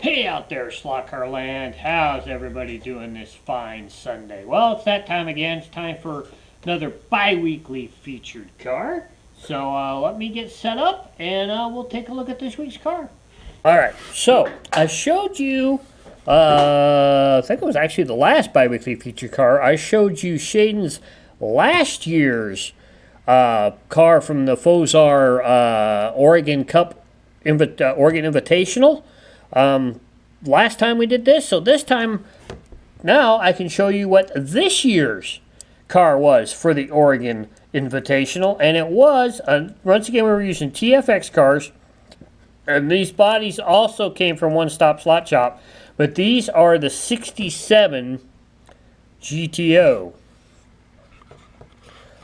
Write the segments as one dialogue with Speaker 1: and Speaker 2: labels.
Speaker 1: Hey out there, Slot Car Land. How's everybody doing this fine Sunday? Well, it's that time again. It's time for another bi-weekly featured car. So let me get set up and we'll take a look at this week's car. Alright, so I showed you, I think it was actually the last bi-weekly featured car. I showed you Shaden's last year's car from the Fozar Oregon Oregon Invitational. Last time we did this, so this time now I can show you what this year's car was for the Oregon Invitational, and it was, once again we were using TFX cars, and these bodies also came from One Stop Slot Shop, but these are the 67 GTO.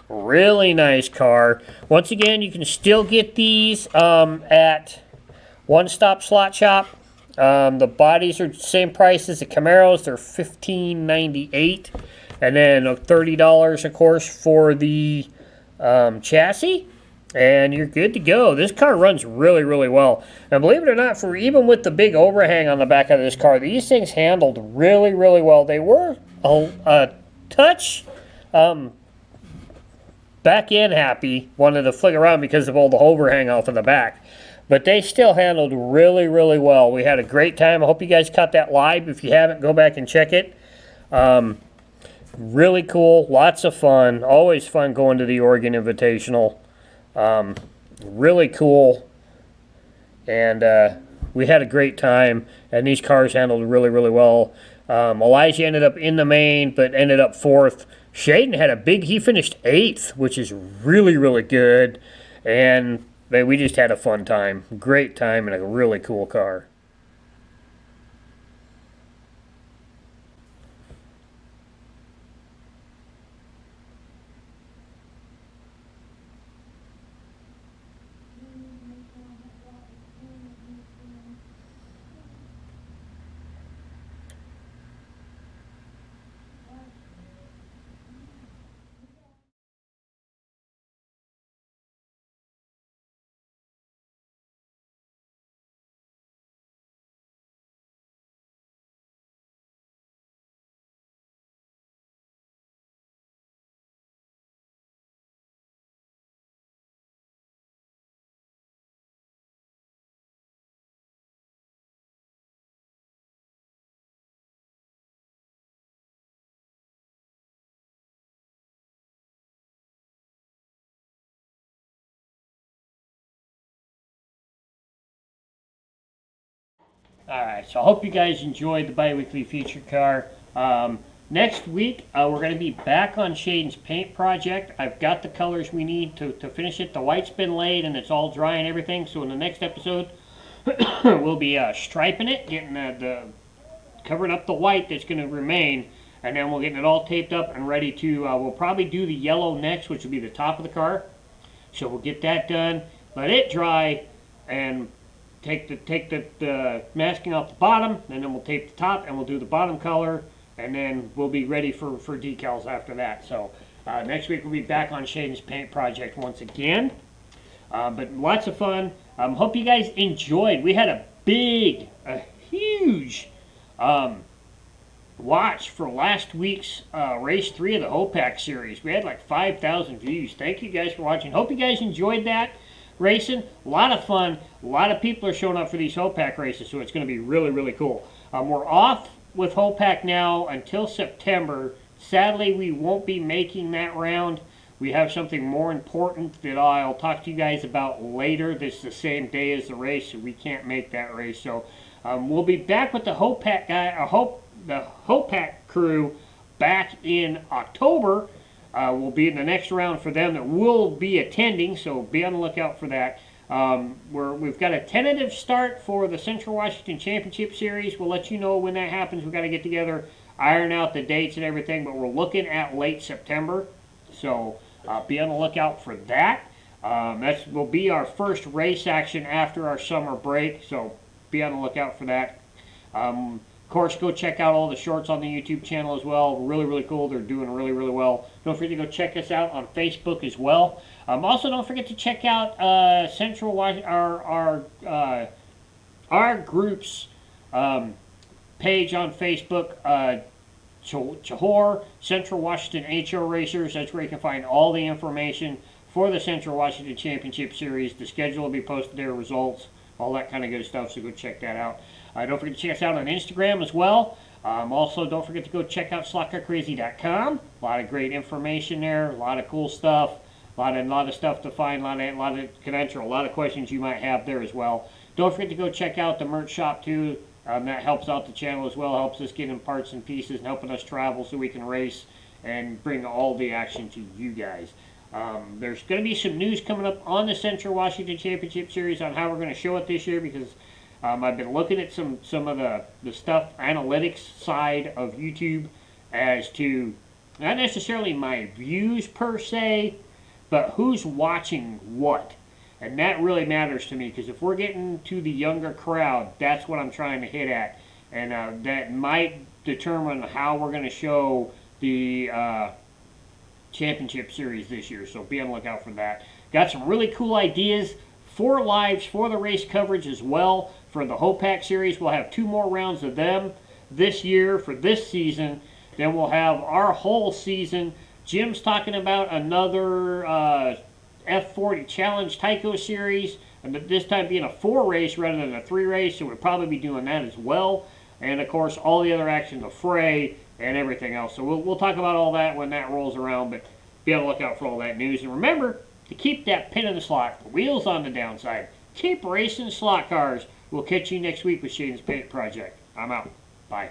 Speaker 1: Really nice car. Once again, you can still get these at One Stop Slot Shop. The bodies are the same price as the Camaros. They're $15.98, and then $30, of course, for the chassis. And you're good to go. This car runs really, really well. And believe it or not, for even with the big overhang on the back of this car, these things handled really, really well. They were a touch back end happy, wanted to flick around because of all the overhang off of the back. But they still handled really, really well. We had a great time. I hope you guys caught that live. If you haven't, go back and check it. Really cool. Lots of fun. Always fun going to the Oregon Invitational. Really cool. And we had a great time. And these cars handled really, really well. Elijah ended up in the main, but ended up 4th. Shaden had he finished 8th, which is really, really good. And we just had a fun time. Great time and a really cool car. Alright, so I hope you guys enjoyed the bi-weekly feature car. Next week, we're going to be back on Shaden's paint project. I've got the colors we need to finish it. The white's been laid and it's all dry and everything. So in the next episode, we'll be striping it, getting covering up the white that's going to remain. And then we'll get it all taped up and ready to, we'll probably do the yellow next, which will be the top of the car. So we'll get that done, let it dry, and take the masking off the bottom, and then we'll tape the top, and we'll do the bottom color, and then we'll be ready for decals after that. So next week we'll be back on Shaden's paint project once again. But lots of fun. Hope you guys enjoyed. We had a huge watch for last week's race 3 of the OPAC series. We had like 5,000 views. Thank you guys for watching. Hope you guys enjoyed that racing. A lot of fun. A lot of people are showing up for these OPAC races, so it's going to be really, really cool. We're off with OPAC now until September. Sadly, we won't be making that round. We have something more important that I'll talk to you guys about later. This is the same day as the race, so we can't make that race. So we'll be back with the HOPAC the HOPAC crew back in October. Will be in the next round for them that will be attending, so be on the lookout for that. We've got a tentative start for the Central Washington Championship Series. We'll let you know when that happens. We've got to get together, iron out the dates and everything, but we're looking at late September, so be on the lookout for that. That will be our first race action after our summer break, so be on the lookout for that. Of course, go check out all the shorts on the YouTube channel as well. Really, really cool. They're doing really, really well. Don't forget to go check us out on Facebook as well. Also, don't forget to check out our group's page on Facebook, Chahor, Central Washington HO Racers. That's where you can find all the information for the Central Washington Championship Series. The schedule will be posted there, results, all that kind of good stuff, so go check that out. Don't forget to check us out on Instagram as well. Also, don't forget to go check out slotcarcrazy.com. A lot of great information there, a lot of cool stuff, a lot of stuff to find, a lot of credential, a lot of questions you might have there as well. Don't forget to go check out the merch shop too. That helps out the channel as well, helps us get in parts and pieces and helping us travel so we can race and bring all the action to you guys. There's going to be some news coming up on the Central Washington Championship Series on how we're going to show it this year, because I've been looking at some of the stuff, analytics side of YouTube, as to not necessarily my views per se, but who's watching what. And that really matters to me, because if we're getting to the younger crowd, that's what I'm trying to hit at. And that might determine how we're going to show the championship series this year. So be on the lookout for that. Got some really cool ideas for lives for the race coverage as well. For the Hopac series, we'll have 2 more rounds of them this year for this season. Then we'll have our whole season. Jim's talking about another F40 Challenge Tyco series, and this time being a 4 race rather than a 3 race, so we'll probably be doing that as well. And of course, all the other action, the fray and everything else. So we'll talk about all that when that rolls around, but be on the lookout for all that news. And remember to keep that pin in the slot, the wheels on the downside. Keep racing slot cars. We'll catch you next week with Shaden's Paint Project. I'm out. Bye.